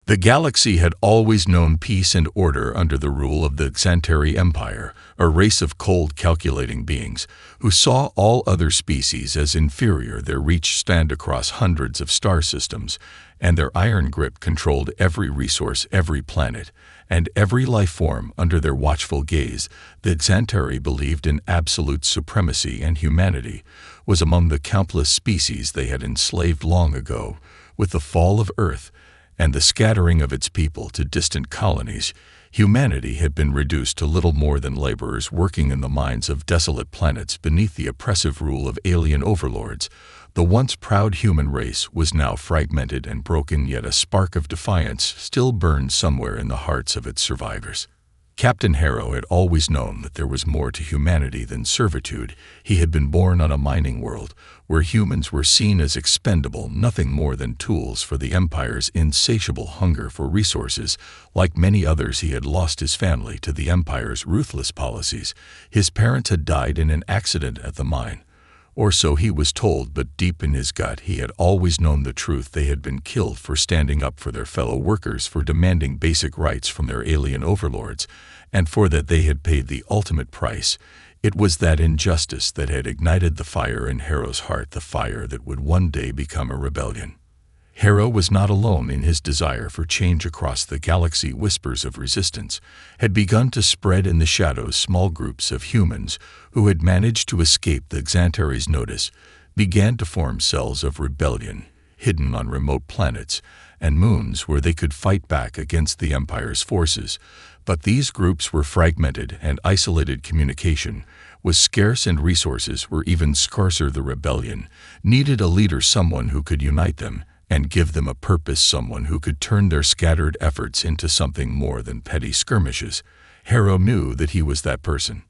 The galaxy had always known peace and order under the rule of the Xantari Empire, a race of cold, calculating beings who saw all other species as inferior. Their reach spanned across hundreds of star systems, and their iron grip controlled every resource, every planet, and every life form under their watchful gaze. The Xantari believed in absolute supremacy, and humanity was among the countless species they had enslaved long ago. With the fall of Earth and the scattering of its people to distant colonies, humanity had been reduced to little more than laborers working in the mines of desolate planets beneath the oppressive rule of alien overlords. The once proud human race was now fragmented and broken, yet a spark of defiance still burned somewhere in the hearts of its survivors. Captain Harrow had always known that there was more to humanity than servitude. He had been born on a mining world, where humans were seen as expendable, nothing more than tools for the Empire's insatiable hunger for resources. Like many others, he had lost his family to the Empire's ruthless policies. His parents had died in an accident at the mine, or so he was told, but deep in his gut he had always known the truth. They had been killed for standing up for their fellow workers, for demanding basic rights from their alien overlords, and for that they had paid the ultimate price. It was that injustice that had ignited the fire in Harrow's heart, the fire that would one day become a rebellion. Harrow was not alone in his desire for change. Across the galaxy, whispers of resistance had begun to spread in the shadows. Small groups of humans who had managed to escape the Xantari's notice began to form cells of rebellion, hidden on remote planets and moons where they could fight back against the Empire's forces. But these groups were fragmented and isolated. Communication was scarce and resources were even scarcer. The rebellion needed a leader, someone who could unite them and give them a purpose, someone who could turn their scattered efforts into something more than petty skirmishes. Harrow knew that he was that person.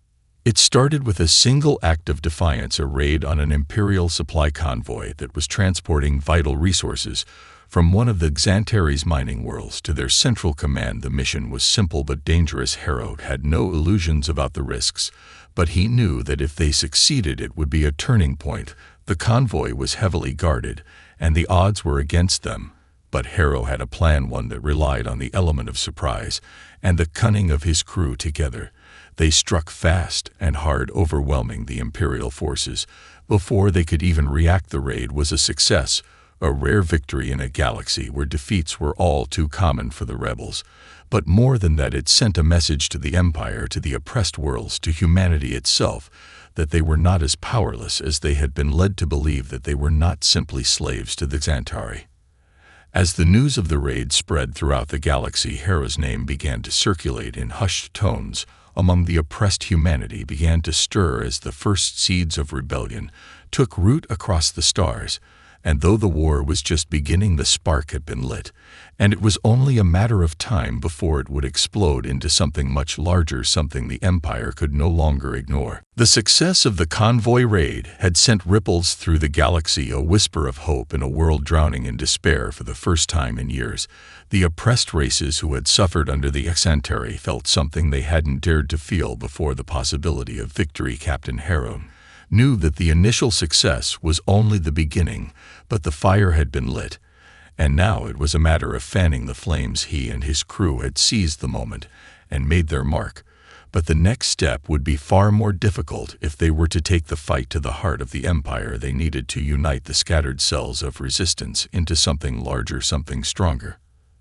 It started with a single act of defiance, a raid on an Imperial supply convoy that was transporting vital resources from one of the Xantari's mining worlds to their central command. The mission was simple but dangerous. Harrow had no illusions about the risks, but he knew that if they succeeded, it would be a turning point. The convoy was heavily guarded, and the odds were against them. But Harrow had a plan, one that relied on the element of surprise and the cunning of his crew. Together, they struck fast and hard, overwhelming the Imperial forces before they could even react. The raid was a success, a rare victory in a galaxy where defeats were all too common for the rebels. But more than that, it sent a message to the Empire, to the oppressed worlds, to humanity itself, that they were not as powerless as they had been led to believe, that they were not simply slaves to the Xantari. As the news of the raid spread throughout the galaxy, Harrow's name began to circulate in hushed tones among the oppressed. Humanity began to stir as the first seeds of rebellion took root across the stars. And though the war was just beginning, the spark had been lit, and it was only a matter of time before it would explode into something much larger, something the Empire could no longer ignore. The success of the convoy raid had sent ripples through the galaxy, a whisper of hope in a world drowning in despair. For the first time in years, the oppressed races who had suffered under the Xantari felt something they hadn't dared to feel before, the possibility of victory. Captain Harrow knew that the initial success was only the beginning, but the fire had been lit, and now it was a matter of fanning the flames. He and his crew had seized the moment and made their mark, but the next step would be far more difficult. If they were to take the fight to the heart of the Empire, they needed to unite the scattered cells of resistance into something larger, something stronger.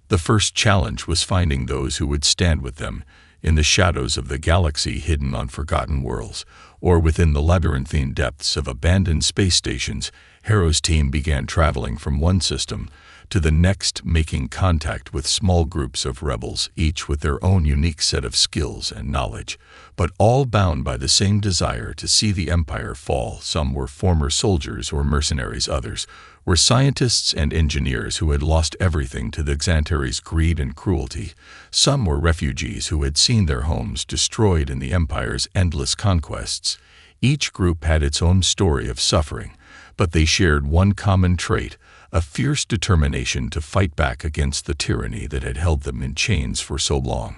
The first challenge was finding those who would stand with them in the shadows of the galaxy, hidden on forgotten worlds, or within the labyrinthine depths of abandoned space stations. Harrow's team began traveling from one system to the next, making contact with small groups of rebels, each with their own unique set of skills and knowledge, but all bound by the same desire to see the Empire fall. Some were former soldiers or mercenaries, others were scientists and engineers who had lost everything to the Xantari's greed and cruelty. Some were refugees who had seen their homes destroyed in the Empire's endless conquests. Each group had its own story of suffering, but they shared one common trait: a fierce determination to fight back against the tyranny that had held them in chains for so long.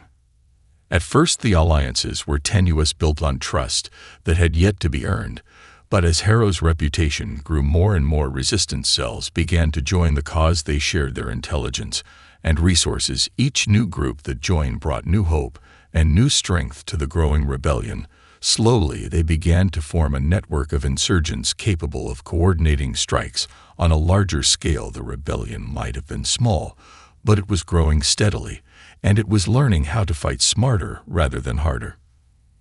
At first, the alliances were tenuous, built on trust that had yet to be earned. But as Harrow's reputation grew, more and more resistance cells began to join the cause. They shared their intelligence and resources. Each new group that joined brought new hope and new strength to the growing rebellion. Slowly, they began to form a network of insurgents capable of coordinating strikes. On a larger scale, the rebellion might have been small, but it was growing steadily, and it was learning how to fight smarter rather than harder.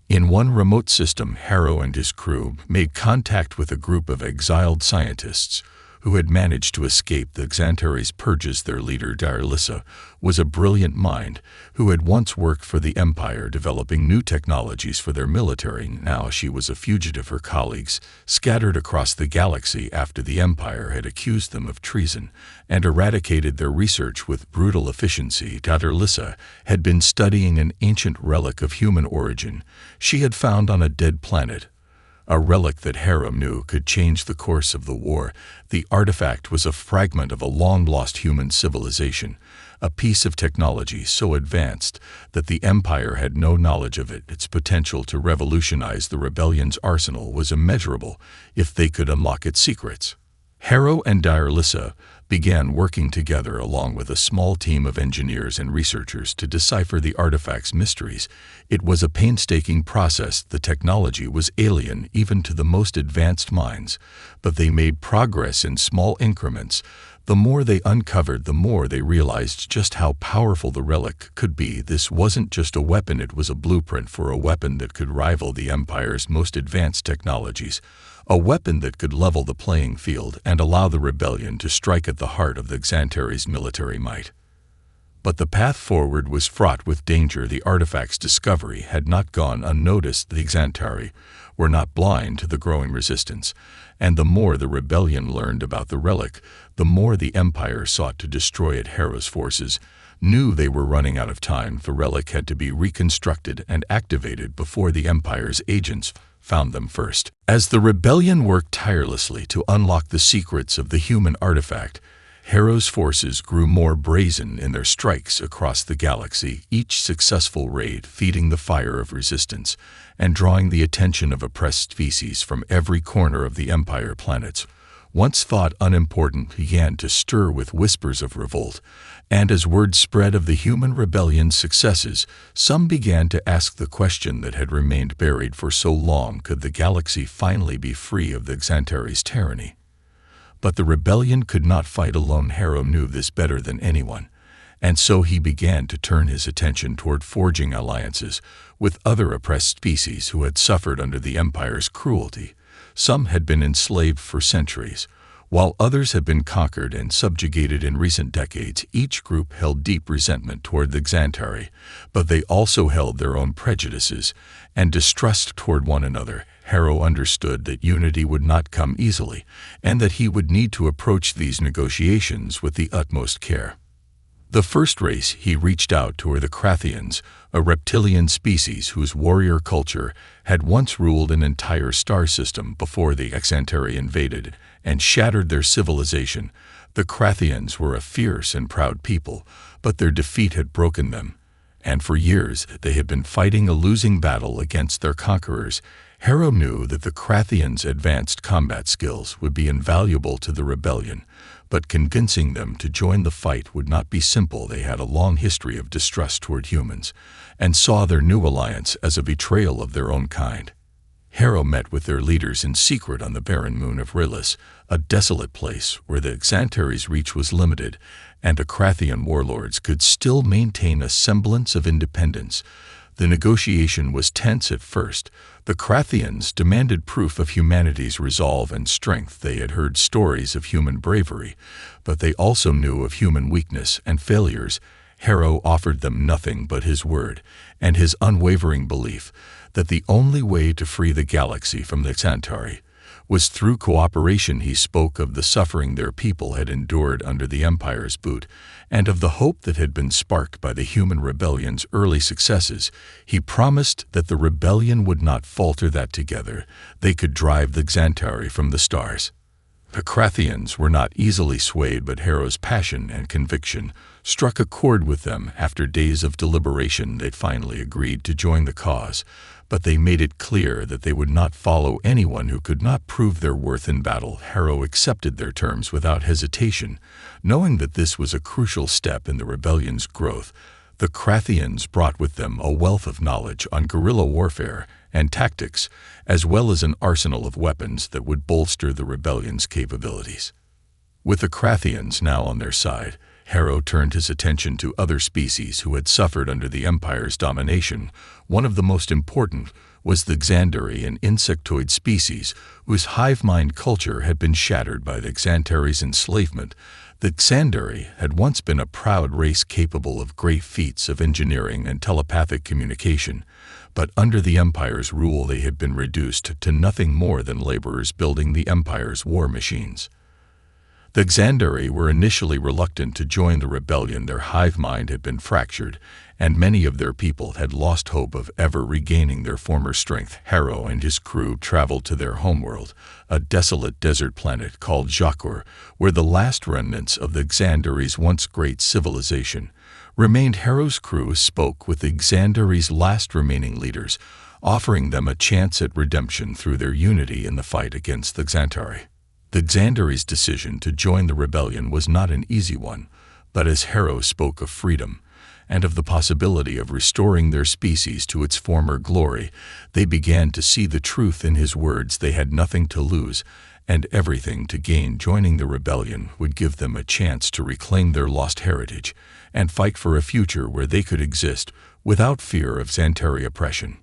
In one remote system, Harrow and his crew made contact with a group of exiled scientists who had managed to escape the Xantares purges. Their leader, Direlissa, was a brilliant mind who had once worked for the Empire developing new technologies for their military. Now she was a fugitive. Her colleagues scattered across the galaxy after the Empire had accused them of treason and eradicated their research with brutal efficiency. Direlissa had been studying an ancient relic of human origin she had found on a dead planet, a relic that Harrow knew could change the course of the war. The artifact was a fragment of a long-lost human civilization, a piece of technology so advanced that the Empire had no knowledge of it. Its potential to revolutionize the rebellion's arsenal was immeasurable if they could unlock its secrets. Harrow and Direlissa began working together along with a small team of engineers and researchers to decipher the artifact's mysteries. It was a painstaking process. The technology was alien even to the most advanced minds, but they made progress in small increments. The more they uncovered, the more they realized just how powerful the relic could be. This wasn't just a weapon, it was a blueprint for a weapon that could rival the Empire's most advanced technologies. A weapon that could level the playing field and allow the rebellion to strike at the heart of the Xantares' military might. But the path forward was fraught with danger. The artifact's discovery had not gone unnoticed. The Xantari were not blind to the growing resistance, and the more the rebellion learned about the relic, the more the Empire sought to destroy it. Harrow's forces knew they were running out of time. The relic had to be reconstructed and activated before the Empire's agents found them first. As the rebellion worked tirelessly to unlock the secrets of the human artifact, Harrow's forces grew more brazen in their strikes across the galaxy, each successful raid feeding the fire of resistance and drawing the attention of oppressed species from every corner of the Empire planets. Once thought unimportant began to stir with whispers of revolt, and as word spread of the human rebellion's successes, some began to ask the question that had remained buried for so long: could the galaxy finally be free of the Xantares' tyranny? But the rebellion could not fight alone. Harrow knew this better than anyone, and so he began to turn his attention toward forging alliances with other oppressed species who had suffered under the Empire's cruelty. Some had been enslaved for centuries, while others had been conquered and subjugated in recent decades. Each group held deep resentment toward the Xantari, but they also held their own prejudices and distrust toward one another. Harrow understood that unity would not come easily, and that he would need to approach these negotiations with the utmost care. The first race he reached out to were the Krathians, a reptilian species whose warrior culture had once ruled an entire star system before the Xantari invaded and shattered their civilization. The Krathians were a fierce and proud people, but their defeat had broken them, and for years they had been fighting a losing battle against their conquerors. Harrow knew that the Krathians' advanced combat skills would be invaluable to the rebellion, but convincing them to join the fight would not be simple. They had a long history of distrust toward humans, and saw their new alliance as a betrayal of their own kind. Harrow met with their leaders in secret on the barren moon of Rillis, a desolate place where the Xantares' reach was limited, and the Krathian warlords could still maintain a semblance of independence. The negotiation was tense at first. The Krathians demanded proof of humanity's resolve and strength. They had heard stories of human bravery, but they also knew of human weakness and failures. Harrow offered them nothing but his word and his unwavering belief that the only way to free the galaxy from the Xantari was through cooperation. He spoke of the suffering their people had endured under the Empire's boot, and of the hope that had been sparked by the human rebellion's early successes. He promised that the rebellion would not falter, that together they could drive the Xantari from the stars. The Krathians were not easily swayed, but Harrow's passion and conviction struck a chord with them. After days of deliberation, they finally agreed to join the cause, but they made it clear that they would not follow anyone who could not prove their worth in battle. Harrow accepted their terms without hesitation, knowing that this was a crucial step in the rebellion's growth. The Krathians brought with them a wealth of knowledge on guerrilla warfare and tactics, as well as an arsenal of weapons that would bolster the rebellion's capabilities. With the Krathians now on their side, Harrow turned his attention to other species who had suffered under the Empire's domination. One of the most important was the Xandari, an insectoid species whose hive-mind culture had been shattered by the Xantari's enslavement. The Xandari had once been a proud race capable of great feats of engineering and telepathic communication, but under the Empire's rule they had been reduced to nothing more than laborers building the Empire's war machines. The Xandari were initially reluctant to join the rebellion. Their hive mind had been fractured, and many of their people had lost hope of ever regaining their former strength. Harrow and his crew traveled to their homeworld, a desolate desert planet called Jakur, where the last remnants of the Xandari's once great civilization remained. Harrow's crew spoke with the Xandari's last remaining leaders, offering them a chance at redemption through their unity in the fight against the Xantari. The Xandari's decision to join the rebellion was not an easy one, but as Harrow spoke of freedom and of the possibility of restoring their species to its former glory, they began to see the truth in his words. They had nothing to lose and everything to gain. Joining the rebellion would give them a chance to reclaim their lost heritage and fight for a future where they could exist without fear of Xantari oppression.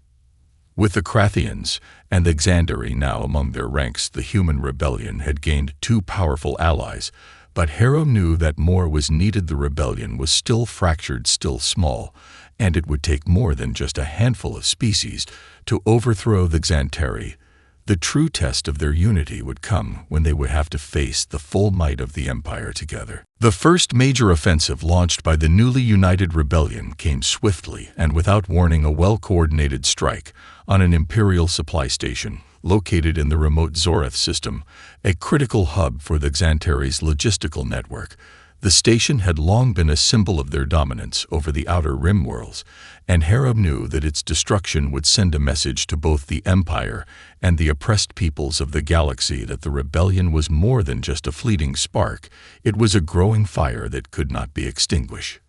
With the Krathians and the Xandari now among their ranks, the human rebellion had gained two powerful allies, but Harrow knew that more was needed. The rebellion was still fractured, still small, and it would take more than just a handful of species to overthrow the Xantari. The true test of their unity would come when they would have to face the full might of the Empire together. The first major offensive launched by the newly united rebellion came swiftly and without warning. A well-coordinated strike on an Imperial supply station located in the remote Zorath system, a critical hub for the Xantari's logistical network. The station had long been a symbol of their dominance over the Outer Rim worlds, and Harrow knew that its destruction would send a message to both the Empire and the oppressed peoples of the galaxy that the rebellion was more than just a fleeting spark. It was a growing fire that could not be extinguished.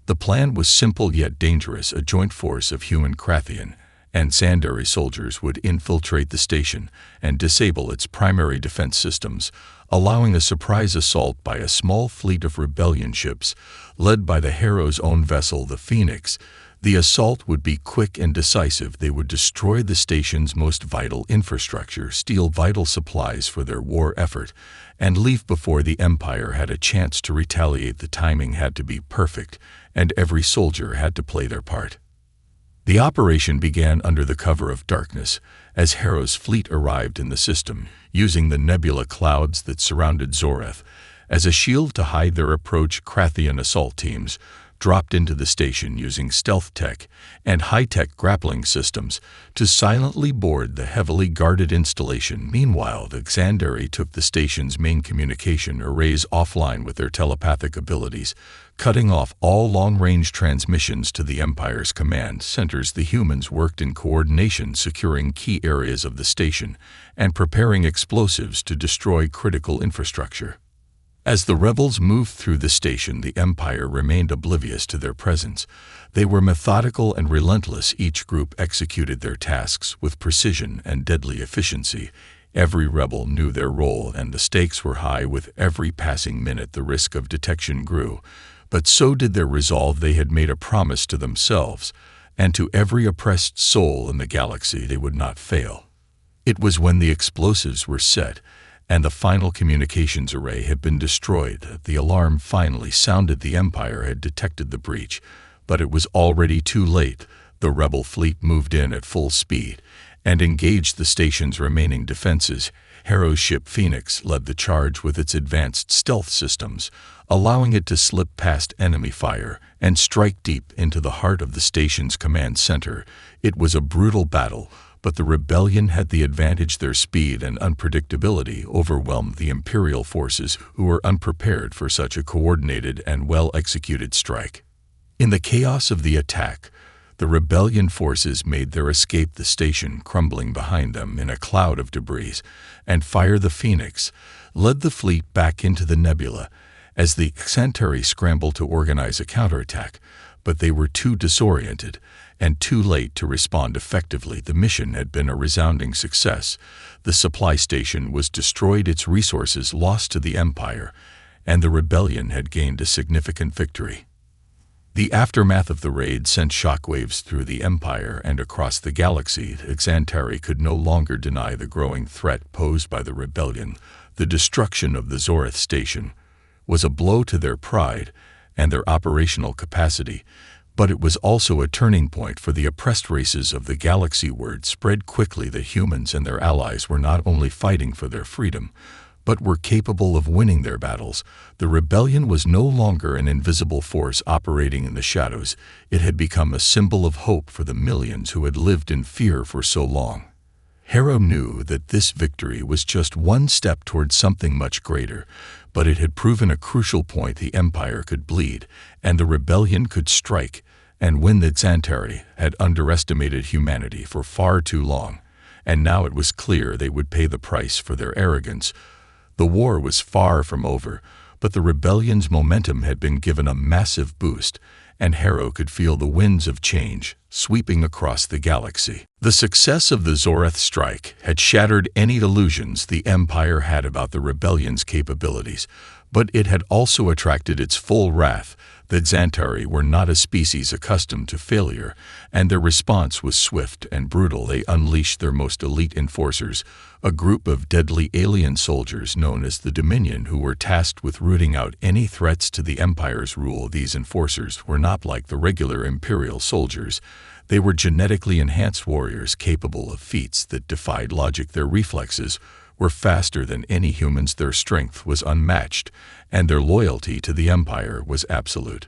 The plan was simple yet dangerous. A joint force of human Krathian and Xandari soldiers would infiltrate the station and disable its primary defense systems, allowing a surprise assault by a small fleet of rebellion ships, led by the Harrow's own vessel, the Phoenix. The assault would be quick and decisive. They would destroy the station's most vital infrastructure, steal vital supplies for their war effort, and leave before the Empire had a chance to retaliate. The timing had to be perfect, and every soldier had to play their part. The operation began under the cover of darkness as Harrow's fleet arrived in the system, using the nebula clouds that surrounded Zorath as a shield to hide their approach. Krathian assault teams dropped into the station using stealth tech and high-tech grappling systems to silently board the heavily guarded installation. Meanwhile, the Xandari took the station's main communication arrays offline with their telepathic abilities, cutting off all long-range transmissions to the Empire's command centers. The humans worked in coordination, securing key areas of the station and preparing explosives to destroy critical infrastructure. As the rebels moved through the station, the Empire remained oblivious to their presence. They were methodical and relentless. Each group executed their tasks with precision and deadly efficiency. Every rebel knew their role, and the stakes were high. With every passing minute, the risk of detection grew. But so did their resolve. They had made a promise to themselves and to every oppressed soul in the galaxy they would not fail. It was when the explosives were set and the final communications array had been destroyed that the alarm finally sounded. The Empire had detected the breach, but it was already too late. The rebel fleet moved in at full speed and engaged the station's remaining defenses. Harrow's ship Phoenix led the charge with its advanced stealth systems, allowing it to slip past enemy fire and strike deep into the heart of the station's command center. It was a brutal battle, but the rebellion had the advantage. Their speed and unpredictability overwhelmed the Imperial forces, who were unprepared for such a coordinated and well-executed strike. In the chaos of the attack, the rebellion forces made their escape, the station crumbling behind them in a cloud of debris, and Fire the Phoenix led the fleet back into the nebula as the Centauri scrambled to organize a counterattack, but they were too disoriented and too late to respond effectively. The mission had been a resounding success. The supply station was destroyed, its resources lost to the Empire, and the rebellion had gained a significant victory. The aftermath of the raid sent shockwaves through the Empire and across the galaxy. The Centauri could no longer deny the growing threat posed by the rebellion. The destruction of the Zoreth station was a blow to their pride and their operational capacity, but it was also a turning point for the oppressed races of the galaxy. Word spread quickly that humans and their allies were not only fighting for their freedom, but were capable of winning their battles. The rebellion was no longer an invisible force operating in the shadows. It had become a symbol of hope for the millions who had lived in fear for so long. Harrow knew that this victory was just one step towards something much greater, but it had proven a crucial point. The Empire could bleed, and the rebellion could strike, and when the Centauri had underestimated humanity for far too long, and now it was clear they would pay the price for their arrogance. The war was far from over, but the rebellion's momentum had been given a massive boost, and Harrow could feel the winds of change sweeping across the galaxy. The success of the Zoreth strike had shattered any illusions the Empire had about the rebellion's capabilities, but it had also attracted its full wrath. The Centauri were not a species accustomed to failure, and their response was swift and brutal. They unleashed their most elite enforcers, a group of deadly alien soldiers known as the Dominion, who were tasked with rooting out any threats to the Empire's rule. These enforcers were not like the regular Imperial soldiers. They were genetically enhanced warriors capable of feats that defied logic. Their reflexes were faster than any humans, their strength was unmatched, and their loyalty to the Empire was absolute.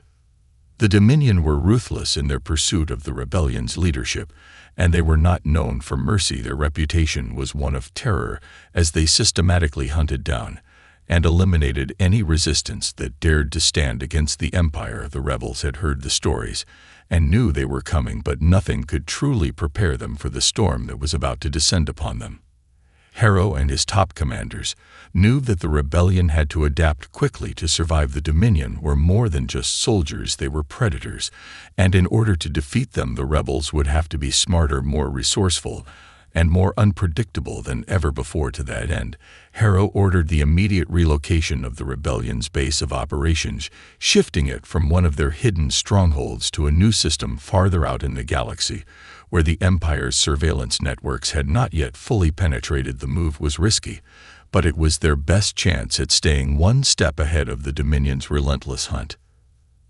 The Dominion were ruthless in their pursuit of the rebellion's leadership, and they were not known for mercy. Their reputation was one of terror, as they systematically hunted down and eliminated any resistance that dared to stand against the Empire. The rebels had heard the stories and knew they were coming, but nothing could truly prepare them for the storm that was about to descend upon them. Harrow and his top commanders knew that the rebellion had to adapt quickly to survive. The Dominion were more than just soldiers, they were predators, and in order to defeat them, the rebels would have to be smarter, more resourceful, and more unpredictable than ever before. To that end, Harrow ordered the immediate relocation of the rebellion's base of operations, shifting it from one of their hidden strongholds to a new system farther out in the galaxy, where the Empire's surveillance networks had not yet fully penetrated. The move was risky, but it was their best chance at staying one step ahead of the Dominion's relentless hunt.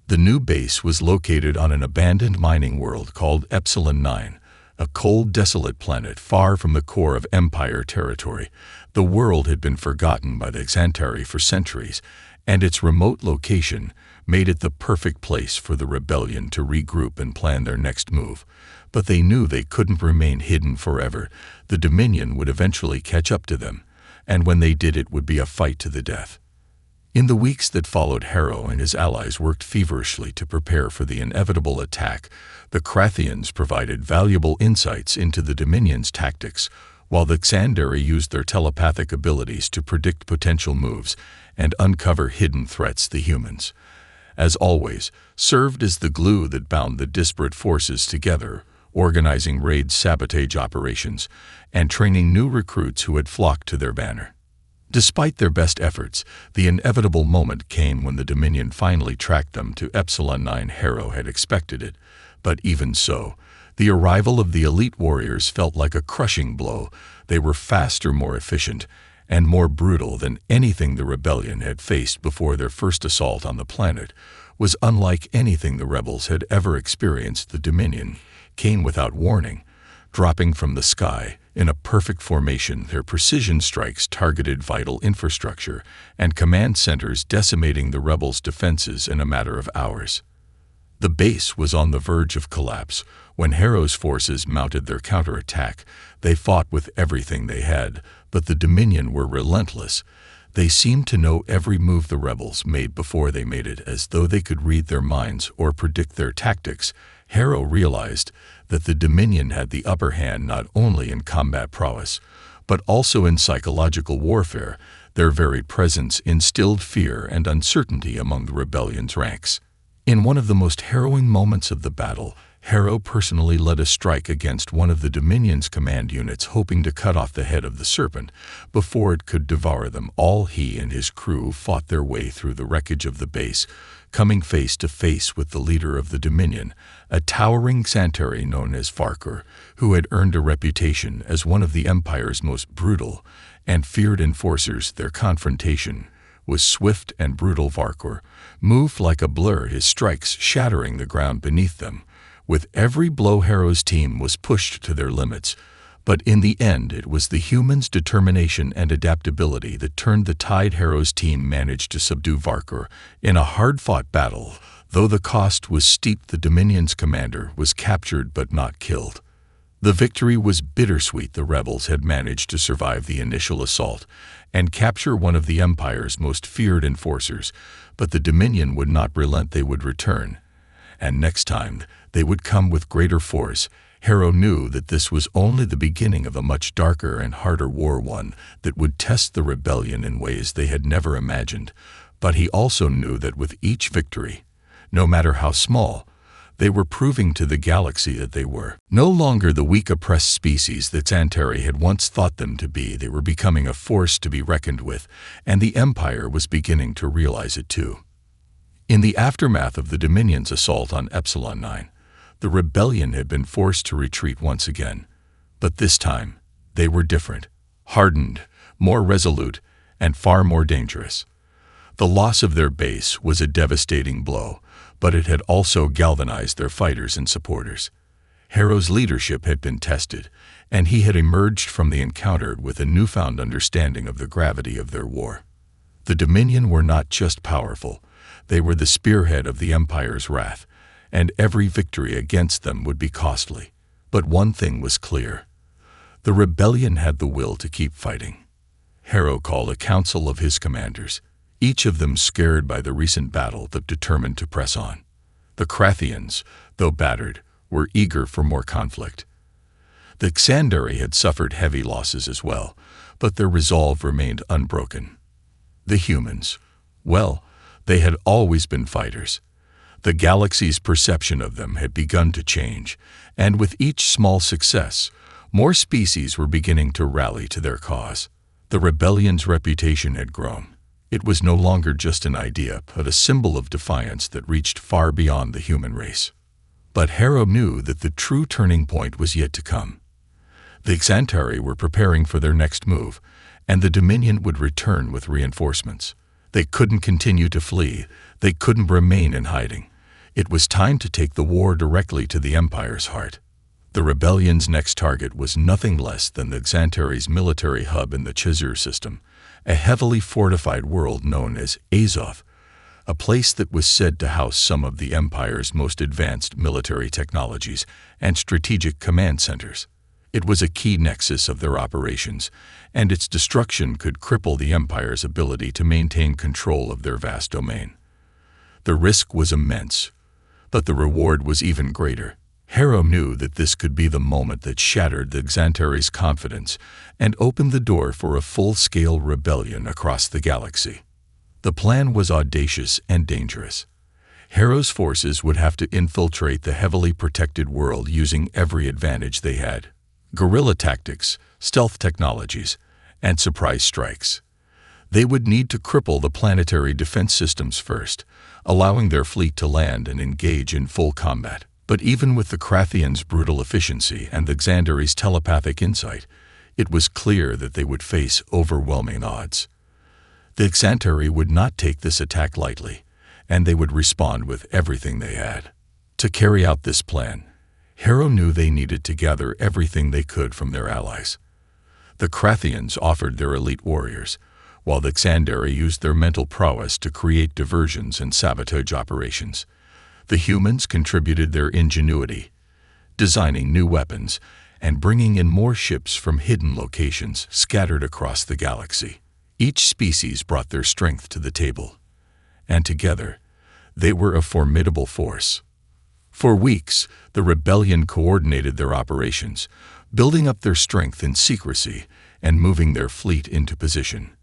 The new base was located on an abandoned mining world called Epsilon 9, a cold, desolate planet far from the core of Empire territory. The world had been forgotten by the Centauri for centuries, and its remote location made it the perfect place for the rebellion to regroup and plan their next move. But they knew they couldn't remain hidden forever. The Dominion would eventually catch up to them, and when they did, it would be a fight to the death. In the weeks that followed, Harrow and his allies worked feverishly to prepare for the inevitable attack. The Krathians provided valuable insights into the Dominion's tactics, while the Centauri used their telepathic abilities to predict potential moves and uncover hidden threats. The humans, as always, served as the glue that bound the disparate forces together, organizing raid sabotage operations and training new recruits who had flocked to their banner. Despite their best efforts, the inevitable moment came when the Dominion finally tracked them to Epsilon 9. Harrow had expected it, but even so, the arrival of the elite warriors felt like a crushing blow. They were faster, more efficient, and more brutal than anything the rebellion had faced before. Their first assault on the planet was unlike anything the rebels had ever experienced. The Dominion came without warning, dropping from the sky in a perfect formation. Their precision strikes targeted vital infrastructure and command centers, decimating the rebels' defenses in a matter of hours. The base was on the verge of collapse. When Harrow's forces mounted their counterattack, they fought with everything they had, but the Dominion were relentless. They seemed to know every move the rebels made before they made it, as though they could read their minds or predict their tactics. Harrow realized that the Dominion had the upper hand not only in combat prowess, but also in psychological warfare. Their very presence instilled fear and uncertainty among the rebellion's ranks. In one of the most harrowing moments of the battle, Harrow personally led a strike against one of the Dominion's command units, hoping to cut off the head of the serpent before it could devour them all. He and his crew fought their way through the wreckage of the base, coming face to face with the leader of the Dominion, a towering Xantari known as Farkur, who had earned a reputation as one of the Empire's most brutal and feared enforcers. Their confrontation was swift and brutal. Farkur moved like a blur, his strikes shattering the ground beneath them. With every blow, Harrow's team was pushed to their limits, but in the end it was the humans' determination and adaptability that turned the tide. Harrow's team managed to subdue Farkur in a hard-fought battle. Though the cost was steep, the Dominion's commander was captured but not killed. The victory was bittersweet. The rebels had managed to survive the initial assault and capture one of the Empire's most feared enforcers, but the Dominion would not relent. They would return, and next time they would come with greater force. Harrow knew that this was only the beginning of a much darker and harder war, one that would test the rebellion in ways they had never imagined. But he also knew that with each victory, no matter how small, they were proving to the galaxy that they were no longer the weak, oppressed species that Xantari had once thought them to be. They were becoming a force to be reckoned with, and the Empire was beginning to realize it too. In the aftermath of the Dominion's assault on Epsilon 9, the rebellion had been forced to retreat once again. But this time, they were different, hardened, more resolute, and far more dangerous. The loss of their base was a devastating blow, but it had also galvanized their fighters and supporters. Harrow's leadership had been tested, and he had emerged from the encounter with a newfound understanding of the gravity of their war. The Dominion were not just powerful, they were the spearhead of the Empire's wrath, and every victory against them would be costly. But one thing was clear: the rebellion had the will to keep fighting. Harrow called a council of his commanders, each of them scared by the recent battle but determined to press on. The Krathians, though battered, were eager for more conflict. The Xandari had suffered heavy losses as well, but their resolve remained unbroken. The humans, well, they had always been fighters. The galaxy's perception of them had begun to change, and with each small success, more species were beginning to rally to their cause. The rebellion's reputation had grown. It was no longer just an idea, but a symbol of defiance that reached far beyond the human race. But Harrow knew that the true turning point was yet to come. The Xantari were preparing for their next move, and the Dominion would return with reinforcements. They couldn't continue to flee. They couldn't remain in hiding. It was time to take the war directly to the Empire's heart. The rebellion's next target was nothing less than the Xantari's military hub in the Chizur system, a heavily fortified world known as Azov, a place that was said to house some of the Empire's most advanced military technologies and strategic command centers. It was a key nexus of their operations, and its destruction could cripple the Empire's ability to maintain control of their vast domain. The risk was immense, but the reward was even greater. Harrow knew that this could be the moment that shattered the Xantari's confidence and opened the door for a full-scale rebellion across the galaxy. The plan was audacious and dangerous. Harrow's forces would have to infiltrate the heavily protected world using every advantage they had: guerrilla tactics, stealth technologies, and surprise strikes. They would need to cripple the planetary defense systems first, allowing their fleet to land and engage in full combat. But even with the Krathians' brutal efficiency and the Xandari's telepathic insight, it was clear that they would face overwhelming odds. The Xantari would not take this attack lightly, and they would respond with everything they had. To carry out this plan, Harrow knew they needed to gather everything they could from their allies. The Krathians offered their elite warriors, while the Xandari used their mental prowess to create diversions and sabotage operations. The humans contributed their ingenuity, designing new weapons and bringing in more ships from hidden locations scattered across the galaxy. Each species brought their strength to the table, and together, they were a formidable force. For weeks, the rebellion coordinated their operations, building up their strength in secrecy and moving their fleet into position.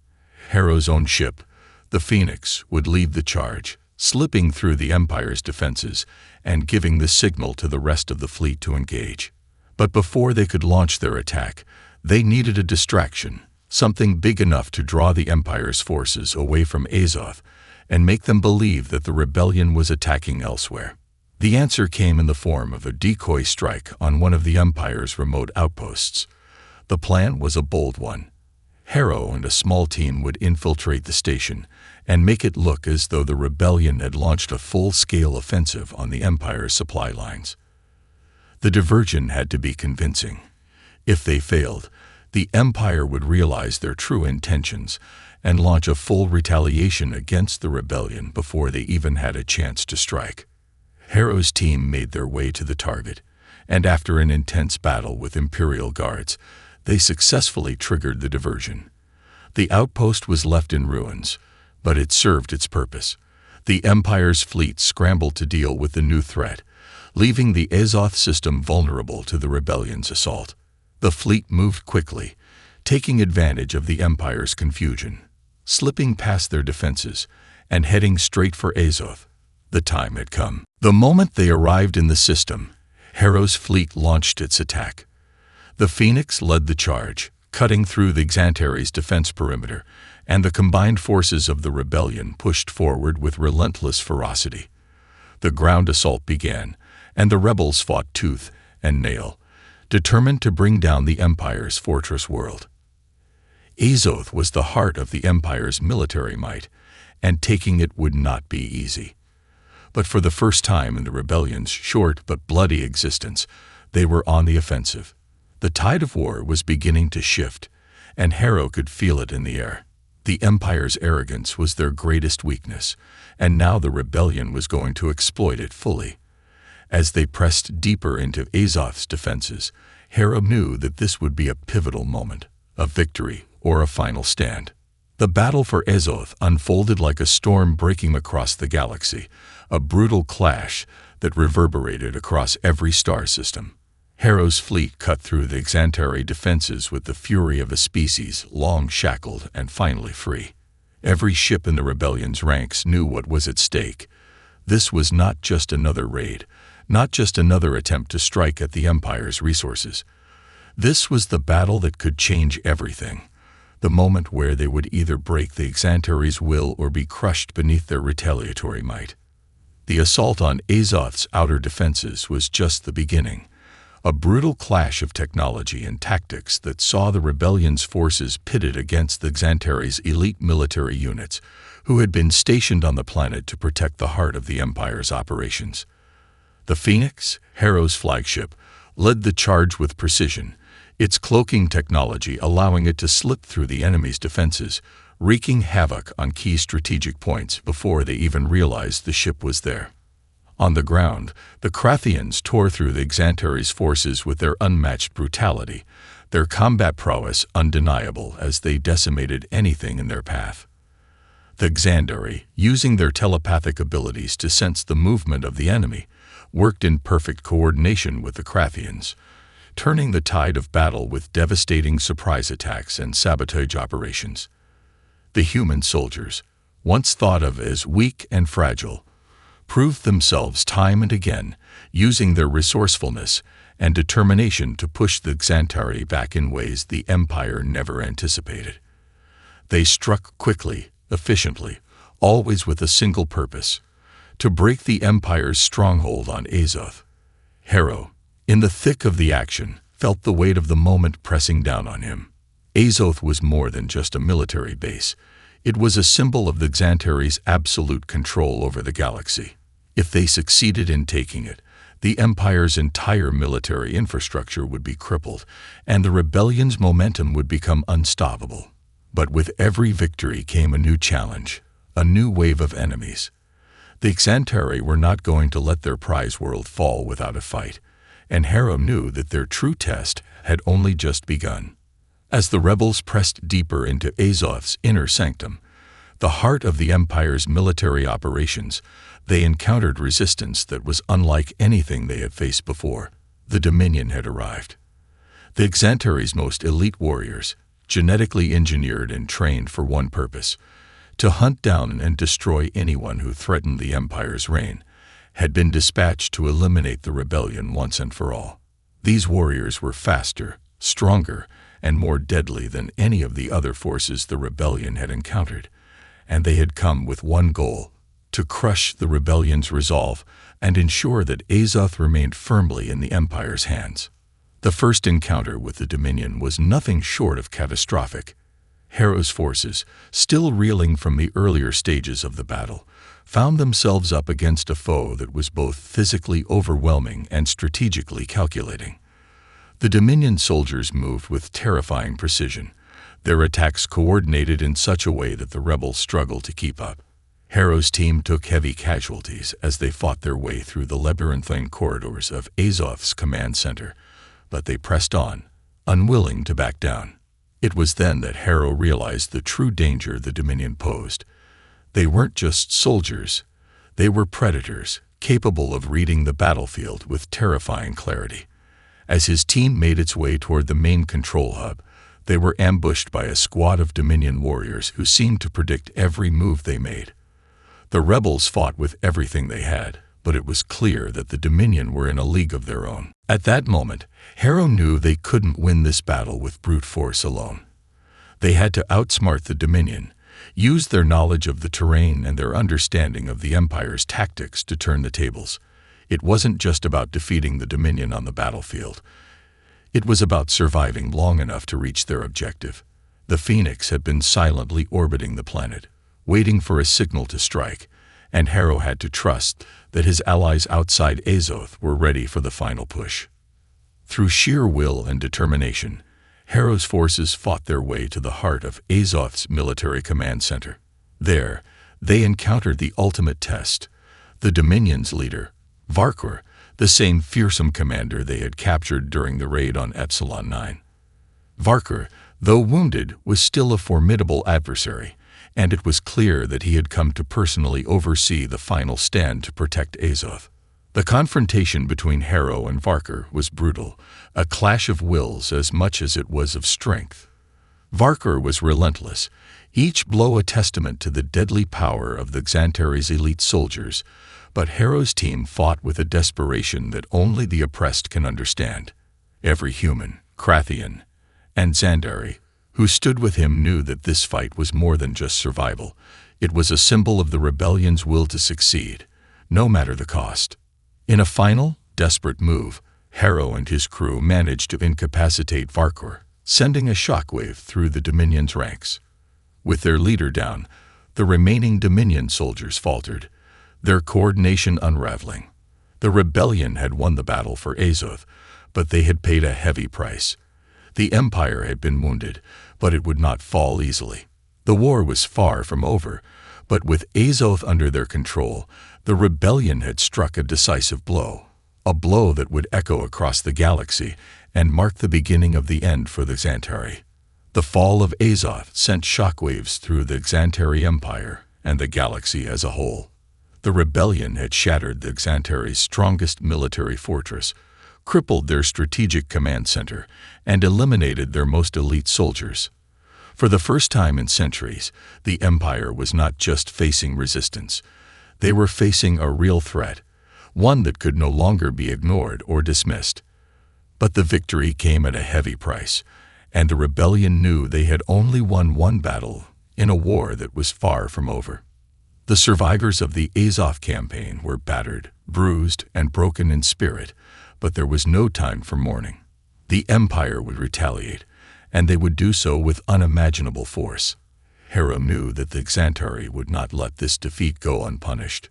Harrow's own ship, the Phoenix, would lead the charge, slipping through the Empire's defenses and giving the signal to the rest of the fleet to engage. But before they could launch their attack, they needed a distraction, something big enough to draw the Empire's forces away from Azoth and make them believe that the rebellion was attacking elsewhere. The answer came in the form of a decoy strike on one of the Empire's remote outposts. The plan was a bold one. Harrow and a small team would infiltrate the station and make it look as though the rebellion had launched a full-scale offensive on the Empire's supply lines. The diversion had to be convincing. If they failed, the Empire would realize their true intentions and launch a full retaliation against the rebellion before they even had a chance to strike. Harrow's team made their way to the target, and after an intense battle with Imperial guards, they successfully triggered the diversion. The outpost was left in ruins, but it served its purpose. The Empire's fleet scrambled to deal with the new threat, leaving the Azoth system vulnerable to the rebellion's assault. The fleet moved quickly, taking advantage of the Empire's confusion, slipping past their defenses and heading straight for Azoth. The time had come. The moment they arrived in the system, Harrow's fleet launched its attack. The Phoenix led the charge, cutting through the Xantare's defense perimeter, and the combined forces of the rebellion pushed forward with relentless ferocity. The ground assault began, and the rebels fought tooth and nail, determined to bring down the Empire's fortress world. Azoth was the heart of the Empire's military might, and taking it would not be easy. But for the first time in the rebellion's short but bloody existence, they were on the offensive. The tide of war was beginning to shift, and Harrow could feel it in the air. The Empire's arrogance was their greatest weakness, and now the rebellion was going to exploit it fully. As they pressed deeper into Azoth's defenses, Harrow knew that this would be a pivotal moment, a victory or a final stand. The battle for Azoth unfolded like a storm breaking across the galaxy, a brutal clash that reverberated across every star system. Harrow's fleet cut through the Xantare defenses with the fury of a species long shackled and finally free. Every ship in the rebellion's ranks knew what was at stake. This was not just another raid, not just another attempt to strike at the Empire's resources. This was the battle that could change everything, the moment where they would either break the Xantare's will or be crushed beneath their retaliatory might. The assault on Azoth's outer defenses was just the beginning, a brutal clash of technology and tactics that saw the rebellion's forces pitted against the Xantare's elite military units, who had been stationed on the planet to protect the heart of the Empire's operations. The Phoenix, Harrow's flagship, led the charge with precision, its cloaking technology allowing it to slip through the enemy's defenses, wreaking havoc on key strategic points before they even realized the ship was there. On the ground, the Krathians tore through the Xantare's forces with their unmatched brutality, their combat prowess undeniable as they decimated anything in their path. The Xandari, using their telepathic abilities to sense the movement of the enemy, worked in perfect coordination with the Krathians, turning the tide of battle with devastating surprise attacks and sabotage operations. The human soldiers, once thought of as weak and fragile, proved themselves time and again, using their resourcefulness and determination to push the Xantare back in ways the Empire never anticipated. They struck quickly, efficiently, always with a single purpose: to break the Empire's stronghold on Azoth. Harrow, in the thick of the action, felt the weight of the moment pressing down on him. Azoth was more than just a military base. It was a symbol of the Xantare's absolute control over the galaxy. If they succeeded in taking it, the Empire's entire military infrastructure would be crippled, and the rebellion's momentum would become unstoppable. But with every victory came a new challenge, a new wave of enemies. The Xantari were not going to let their prize world fall without a fight, and Harrow knew that their true test had only just begun. As the rebels pressed deeper into Azoth's inner sanctum, the heart of the Empire's military operations, they encountered resistance that was unlike anything they had faced before. The Dominion had arrived. The Xantari's most elite warriors, genetically engineered and trained for one purpose, to hunt down and destroy anyone who threatened the Empire's reign, had been dispatched to eliminate the rebellion once and for all. These warriors were faster, stronger, and more deadly than any of the other forces the rebellion had encountered, and they had come with one goal: to crush the rebellion's resolve and ensure that Azoth remained firmly in the Empire's hands. The first encounter with the Dominion was nothing short of catastrophic. Harrow's forces, still reeling from the earlier stages of the battle, found themselves up against a foe that was both physically overwhelming and strategically calculating. The Dominion soldiers moved with terrifying precision, their attacks coordinated in such a way that the rebels struggled to keep up. Harrow's team took heavy casualties as they fought their way through the labyrinthine corridors of Azoth's command center, but they pressed on, unwilling to back down. It was then that Harrow realized the true danger the Dominion posed. They weren't just soldiers, they were predators, capable of reading the battlefield with terrifying clarity. As his team made its way toward the main control hub, they were ambushed by a squad of Dominion warriors who seemed to predict every move they made. The rebels fought with everything they had, but it was clear that the Dominion were in a league of their own. At that moment, Harrow knew they couldn't win this battle with brute force alone. They had to outsmart the Dominion, use their knowledge of the terrain and their understanding of the Empire's tactics to turn the tables. It wasn't just about defeating the Dominion on the battlefield. It was about surviving long enough to reach their objective. The Phoenix had been silently orbiting the planet, waiting for a signal to strike, and Harrow had to trust that his allies outside Azoth were ready for the final push. Through sheer will and determination, Harrow's forces fought their way to the heart of Azoth's military command center. There, they encountered the ultimate test: the Dominion's leader, Varkor, the same fearsome commander they had captured during the raid on Epsilon 9. Varkor, though wounded, was still a formidable adversary, and it was clear that he had come to personally oversee the final stand to protect Azoth. The confrontation between Harrow and Varkor was brutal, a clash of wills as much as it was of strength. Varkor was relentless, each blow a testament to the deadly power of the Xantari's elite soldiers, but Harrow's team fought with a desperation that only the oppressed can understand. Every human, Krathian, and Xandari who stood with him knew that this fight was more than just survival. It was a symbol of the rebellion's will to succeed, no matter the cost. In a final, desperate move, Harrow and his crew managed to incapacitate Varkor, sending a shockwave through the Dominion's ranks. With their leader down, the remaining Dominion soldiers faltered, their coordination unraveling. The rebellion had won the battle for Azoth, but they had paid a heavy price. The Empire had been wounded, but it would not fall easily. The war was far from over, but with Azoth under their control, the rebellion had struck a decisive blow, a blow that would echo across the galaxy and mark the beginning of the end for the Xantari. The fall of Azoth sent shockwaves through the Xantari Empire and the galaxy as a whole. The rebellion had shattered the Xantari's strongest military fortress, crippled their strategic command center, and eliminated their most elite soldiers. For the first time in centuries, the Empire was not just facing resistance. They were facing a real threat, one that could no longer be ignored or dismissed. But the victory came at a heavy price, and the rebellion knew they had only won one battle in a war that was far from over. The survivors of the Azoth campaign were battered, bruised, and broken in spirit, but there was no time for mourning. The Empire would retaliate, and they would do so with unimaginable force. Harrow knew that the Xantari would not let this defeat go unpunished.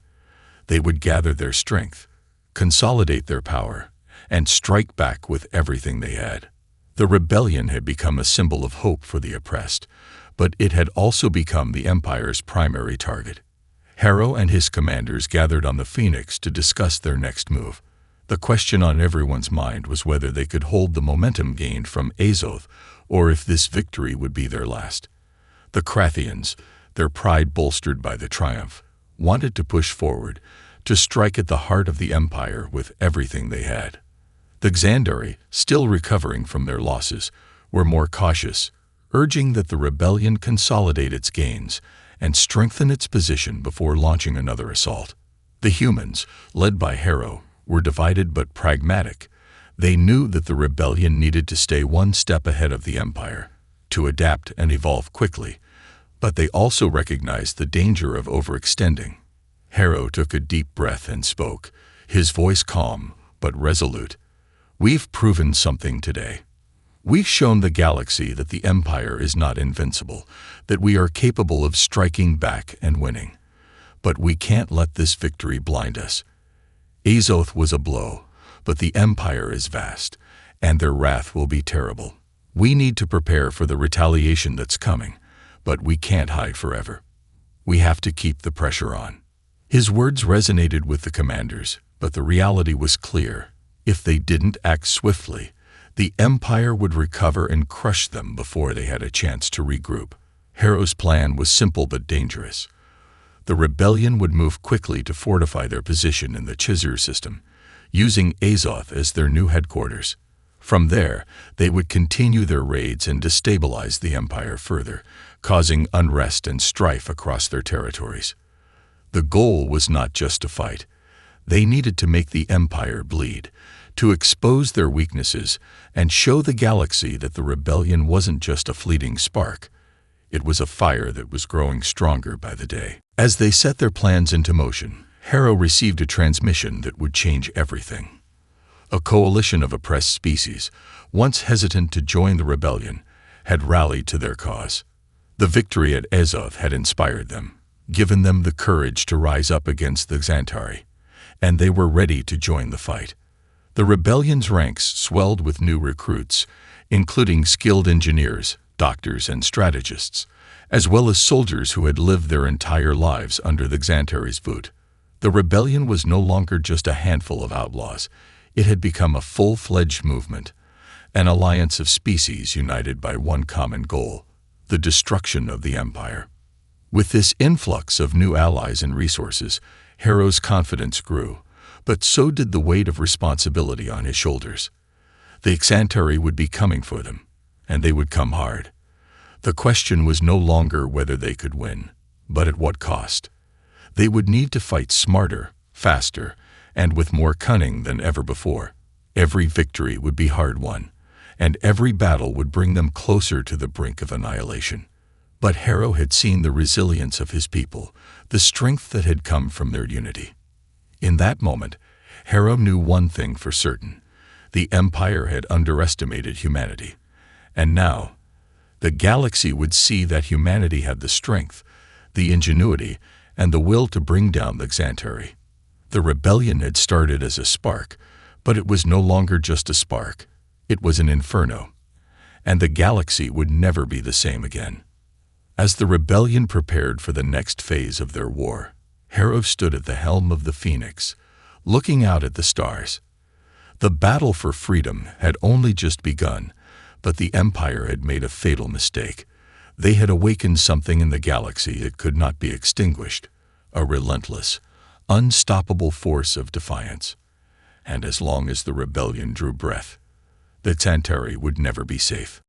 They would gather their strength, consolidate their power, and strike back with everything they had. The rebellion had become a symbol of hope for the oppressed, but it had also become the Empire's primary target. Harrow and his commanders gathered on the Phoenix to discuss their next move. The question on everyone's mind was whether they could hold the momentum gained from Azoth, or if this victory would be their last. The Krathians, their pride bolstered by the triumph, wanted to push forward, to strike at the heart of the Empire with everything they had. The Xandari, still recovering from their losses, were more cautious, urging that the rebellion consolidate its gains and strengthen its position before launching another assault. The humans, led by Harrow, were divided but pragmatic. They knew that the rebellion needed to stay one step ahead of the Empire, to adapt and evolve quickly, but they also recognized the danger of overextending. Harrow took a deep breath and spoke, his voice calm but resolute. "We've proven something today. We've shown the galaxy that the Empire is not invincible, that we are capable of striking back and winning. But we can't let this victory blind us. Azoth was a blow, but the Empire is vast, and their wrath will be terrible. We need to prepare for the retaliation that's coming, but we can't hide forever. We have to keep the pressure on." His words resonated with the commanders, but the reality was clear. If they didn't act swiftly, the Empire would recover and crush them before they had a chance to regroup. Harrow's plan was simple but dangerous. The rebellion would move quickly to fortify their position in the Chizur system, using Azoth as their new headquarters. From there, they would continue their raids and destabilize the Empire further, causing unrest and strife across their territories. The goal was not just to fight. They needed to make the Empire bleed, to expose their weaknesses and show the galaxy that the rebellion wasn't just a fleeting spark. It was a fire that was growing stronger by the day. As they set their plans into motion, Harrow received a transmission that would change everything. A coalition of oppressed species, once hesitant to join the rebellion, had rallied to their cause. The victory at Azoth had inspired them, given them the courage to rise up against the Xantari, and they were ready to join the fight. The rebellion's ranks swelled with new recruits, including skilled engineers, doctors, and strategists, as well as soldiers who had lived their entire lives under the Xantari's boot. The rebellion was no longer just a handful of outlaws. It had become a full-fledged movement, an alliance of species united by one common goal: the destruction of the Empire. With this influx of new allies and resources, Harrow's confidence grew, but so did the weight of responsibility on his shoulders. The Xantari would be coming for them, and they would come hard. The question was no longer whether they could win, but at what cost. They would need to fight smarter, faster, and with more cunning than ever before. Every victory would be hard-won, and every battle would bring them closer to the brink of annihilation. But Harrow had seen the resilience of his people, the strength that had come from their unity. In that moment, Harrow knew one thing for certain: the Empire had underestimated humanity. And now, the galaxy would see that humanity had the strength, the ingenuity, and the will to bring down the Xantari. The rebellion had started as a spark, but it was no longer just a spark. It was an inferno, and the galaxy would never be the same again. As the rebellion prepared for the next phase of their war, Harrow stood at the helm of the Phoenix, looking out at the stars. The battle for freedom had only just begun, but the Empire had made a fatal mistake. They had awakened something in the galaxy that could not be extinguished, a relentless, unstoppable force of defiance. And as long as the rebellion drew breath, the Xantari would never be safe.